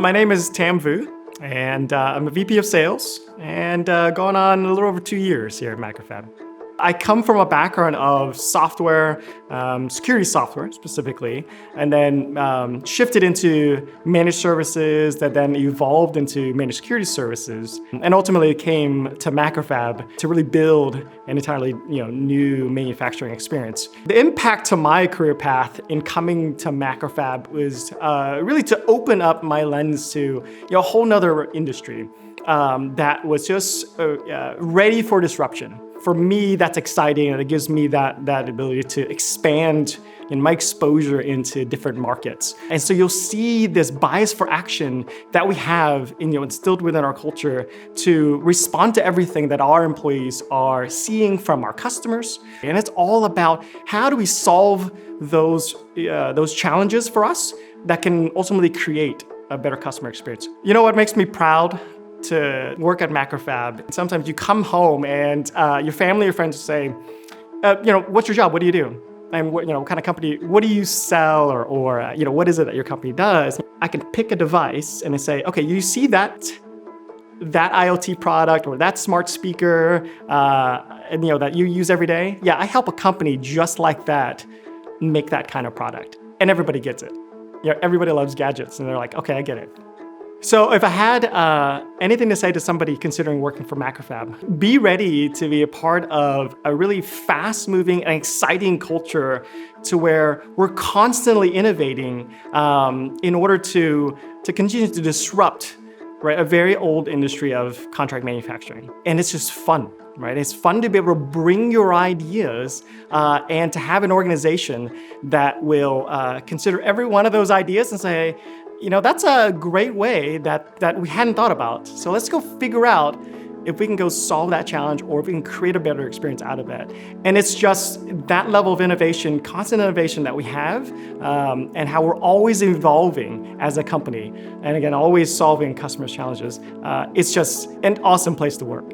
My name is Tam Vu, and I'm a VP of Sales, and going on a little over 2 years here at MacroFab. I come from a background of software, security software specifically, and then shifted into managed services that then evolved into managed security services, and ultimately came to MacroFab to really build an entirely new manufacturing experience. The impact to my career path in coming to MacroFab was really to open up my lens to a whole nother industry that was just ready for disruption. For me, that's exciting, and it gives me that ability to expand in my exposure into different markets. And so you'll see this bias for action that we have instilled within our culture to respond to everything that our employees are seeing from our customers. And it's all about how do we solve those challenges for us that can ultimately create a better customer experience. You know what makes me proud to work at MacroFab? Sometimes you come home and your family or friends say, what's your job? What do you do? And what kind of company? What do you sell? Or what is it that your company does? I can pick a device and I say, okay, you see that IoT product or that smart speaker, and that you use every day. Yeah, I help a company just like that make that kind of product, and everybody gets it. Everybody loves gadgets, and they're like, okay, I get it. So if I had anything to say to somebody considering working for MacroFab, be ready to be a part of a really fast-moving and exciting culture to where we're constantly innovating in order to continue to disrupt a very old industry of contract manufacturing. And it's just fun. Right? It's fun to be able to bring your ideas and to have an organization that will consider every one of those ideas and say, that's a great way that we hadn't thought about. So let's go figure out if we can go solve that challenge or if we can create a better experience out of it. And it's just that level of innovation, constant innovation that we have, and how we're always evolving as a company. And again, always solving customers' challenges. It's just an awesome place to work.